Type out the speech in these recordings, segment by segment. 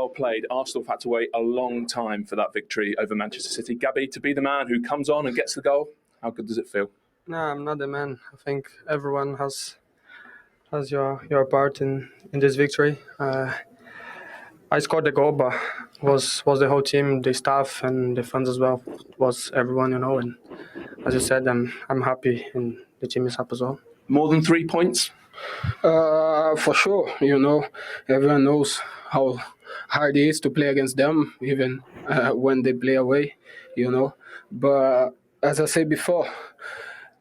well played. Arsenal have had to wait a long time for that victory over Manchester City. Gabby, to be the man who comes on and gets the goal, how good does it feel? No, I'm not the man. I think everyone has your part in this victory. I scored the goal, but was the whole team, the staff and the fans as well. It was everyone, And as you said, I'm happy, and the team is happy as well. More than 3 points? For sure, everyone knows how hard it is to play against them, even when they play away, But as I said before,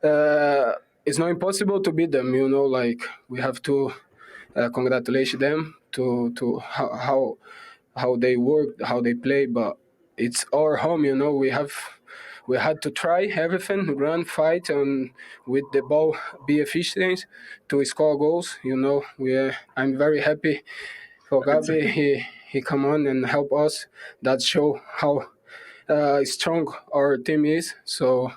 it's not impossible to beat them, Like we have to congratulate them to how they work, how they play. But it's our home, We had to try everything, run, fight, and with the ball be efficient to score goals. I'm very happy for Gabi. He come on and help us. That show how strong our team is. So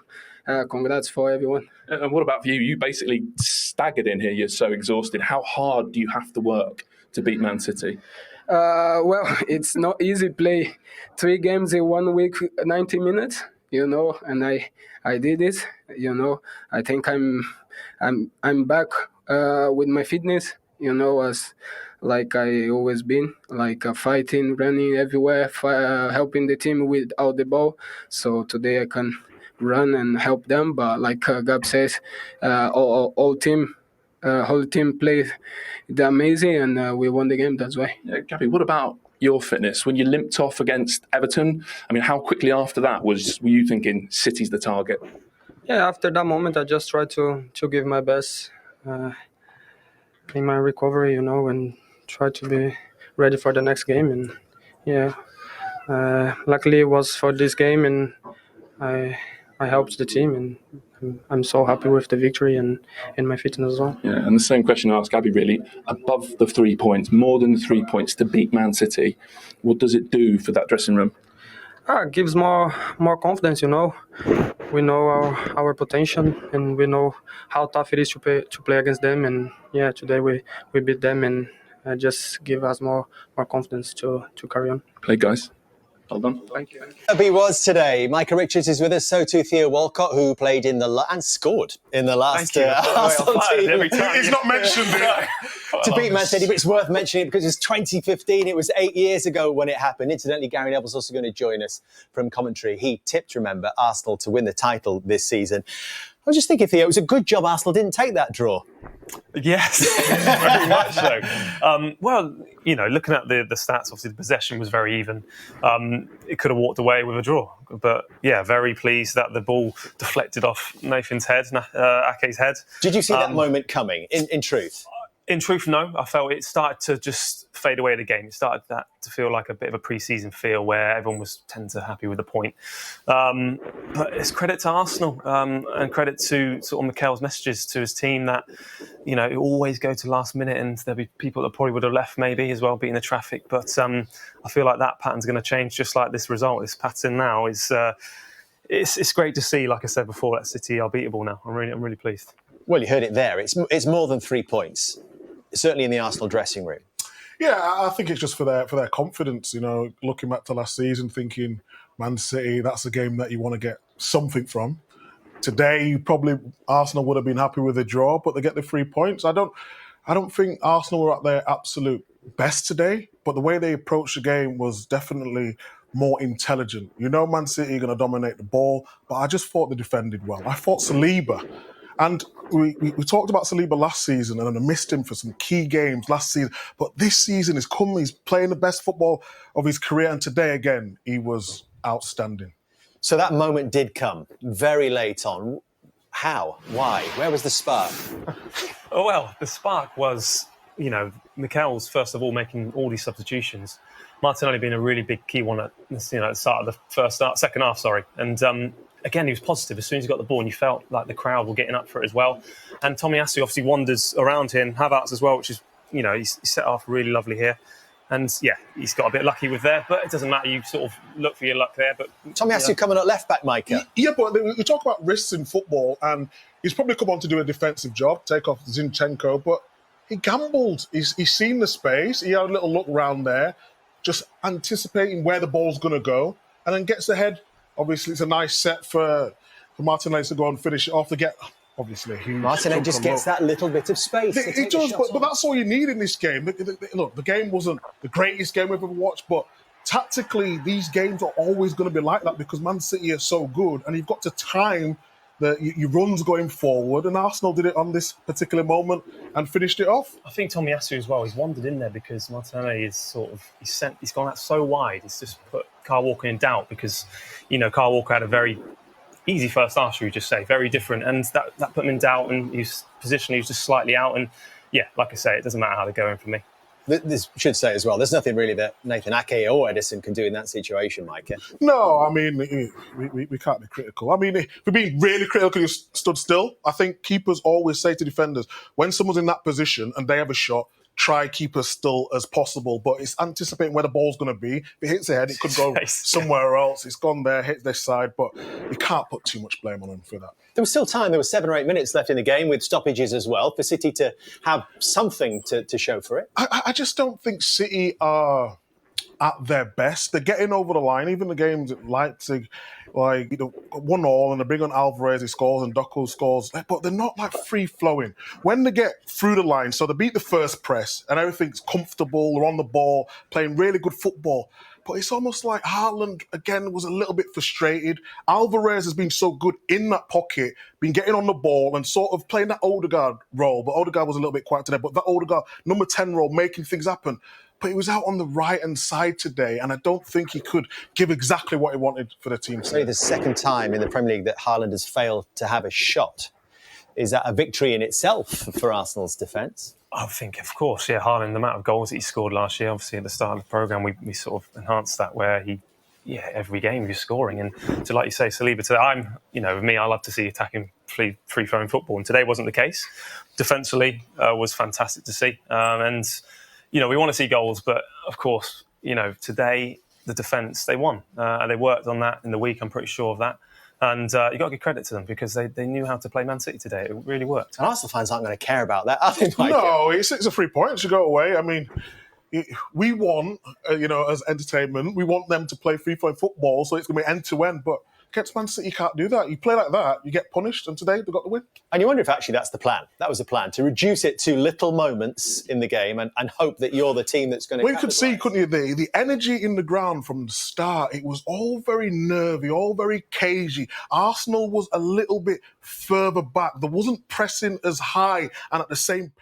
congrats for everyone. And what about for you? You basically staggered in here. You're so exhausted. How hard do you have to work to beat Man City? Well, it's not easy. Play 3 games in 1 week, 90 minutes. And I did it. I think I'm back with my fitness. As like I always been, like fighting, running everywhere, helping the team without the ball. So today I can run and help them. But like Gab says, whole team played amazing, and we won the game. That's why. Yeah, Gabby, what about your fitness? When you limped off against Everton, I mean, how quickly after that were you thinking City's the target? Yeah, after that moment, I just tried to give my best in my recovery, and try to be ready for the next game. And yeah, luckily it was for this game, and I helped the team, and I'm so happy with the victory and my fitness as well. Yeah, and the same question I asked Gabby, really. Above the 3 points, more than the 3 points to beat Man City, what does it do for that dressing room? It gives more confidence, We know our potential, and we know how tough it is to play against them. And yeah, today we beat them, and just give us more confidence to carry on. Play, guys. Well done. Thank you. He was today. Micah Richards is with us, so too Theo Walcott, who played in and scored in the last Arsenal team. Every time. He's not mentioned it. To beat Man City, but it's worth mentioning it because it's 2015. It was 8 years ago when it happened. Incidentally, Gary Neville's also going to join us from commentary. He tipped, remember, Arsenal to win the title this season. I was just thinking, Theo, it was a good job Arsenal didn't take that draw. Yes, very much so. Well, looking at the stats, obviously the possession was very even. It could have walked away with a draw. But, yeah, very pleased that the ball deflected off Nathan's head, Ake's head. Did you see that moment coming, in truth? In truth, no. I felt it started to just fade away the game. It started to feel like a bit of a pre-season feel where everyone was happy with the point. But it's credit to Arsenal and credit to sort of Mikel's messages to his team that, it always go to last minute, and there'll be people that probably would have left maybe as well, beating the traffic. But I feel like that pattern's going to change just like this result. This pattern now is it's great to see. Like I said before, that City are beatable now. I'm really pleased. Well, you heard it there. It's more than 3 points. Certainly in the Arsenal dressing room. Yeah, I think it's just for their confidence, looking back to last season, thinking Man City, that's a game that you want to get something from. Today, probably Arsenal would have been happy with a draw, but they get the 3 points. I don't think Arsenal were at their absolute best today, but the way they approached the game was definitely more intelligent. Man City are going to dominate the ball, but I just thought they defended well. I thought Saliba, and we talked about Saliba last season, and I missed him for some key games last season. But this season is coming. He's playing the best football of his career, and today again he was outstanding. So that moment did come very late on. How? Why? Where was the spark? Oh, well, the spark was, Mikel's first of all making all these substitutions. Martinelli being a really big key one at the start of the second half. And again, he was positive as soon as he got the ball, and you felt like the crowd were getting up for it as well. And Tomiyasu obviously wanders around here, and Havertz as well, which is, he's set off really lovely here. And yeah, he's got a bit lucky with there, but it doesn't matter. You sort of look for your luck there. But Tomiyasu coming at left back, Micah. Yeah, but we talk about risks in football, and he's probably come on to do a defensive job, take off Zinchenko, but he gambled. He's seen the space. He had a little look round there. just anticipating where the ball's going to go, and then gets ahead. Obviously, it's a nice set for Martinelli to go and finish it off. To get, obviously, huge. Martinelli just gets that little bit of space. It does, but that's all you need in this game. Look, the game wasn't the greatest game we've ever watched, but tactically, these games are always going to be like that because Man City are so good, and you've got to time your runs going forward, and Arsenal did it on this particular moment and finished it off. I think Tomiyasu as well, he's wandered in there because Martinelli is he's gone out so wide, it's just put Kyle Walker in doubt because, Kyle Walker had a very easy first half, should we just say, very different, and that put him in doubt, and his position, he was just slightly out, and yeah, like I say, it doesn't matter how they're going for me. This should say as well, there's nothing really that Nathan Ake or Edison can do in that situation, Mike. No, I mean, we can't be critical. I mean, if we're being really critical, you stood still. I think keepers always say to defenders, when someone's in that position and they have a shot, try keep as still as possible, but it's anticipating where the ball's going to be. If it hits the head, it could go somewhere else. It's gone there, hit this side, but you can't put too much blame on him for that. There was still time. There were 7 or 8 minutes left in the game with stoppages as well for City to have something to show for it. I just don't think City are at their best. They're getting over the line. Even the games at Leipzig, 1-1, and they bring on Alvarez, he scores, and Doku scores, but they're not free-flowing. When they get through the line, so they beat the first press, and everything's comfortable, they're on the ball, playing really good football. But it's almost like Haaland, again, was a little bit frustrated. Alvarez has been so good in that pocket, been getting on the ball and sort of playing that Odegaard role. But Odegaard was a little bit quiet today. But that Odegaard, number 10 role, making things happen. But he was out on the right-hand side today, and I don't think he could give exactly what he wanted for the team. It's only the second time in the Premier League that Haaland has failed to have a shot. Is that a victory in itself for Arsenal's defence? I think, of course, yeah, Haaland, the amount of goals that he scored last year, obviously at the start of the programme, we sort of enhanced that where every game he was scoring. And so, like you say, Saliba, today, with me, I love to see attacking free-flowing football. And today wasn't the case. Defensively was fantastic to see. And we want to see goals, but of course, today, the defence, they won. And they worked on that in the week, I'm pretty sure of that. And you've got to give credit to them because they knew how to play Man City today. It really worked. And Arsenal fans aren't going to care about that, are they, Mike? No, it's a 3 points. You go away. I mean, we want, as entertainment, we want them to play free-flowing football, so it's going to be end-to-end, but against Man City, you can't do that. You play like that, you get punished, and today they got the win. And you wonder if actually that's the plan. That was the plan, to reduce it to little moments in the game and hope that you're the team that's going to... Well, you could see, couldn't you, the energy in the ground from the start, it was all very nervy, all very cagey. Arsenal was a little bit further back. There wasn't pressing as high and at the same pace.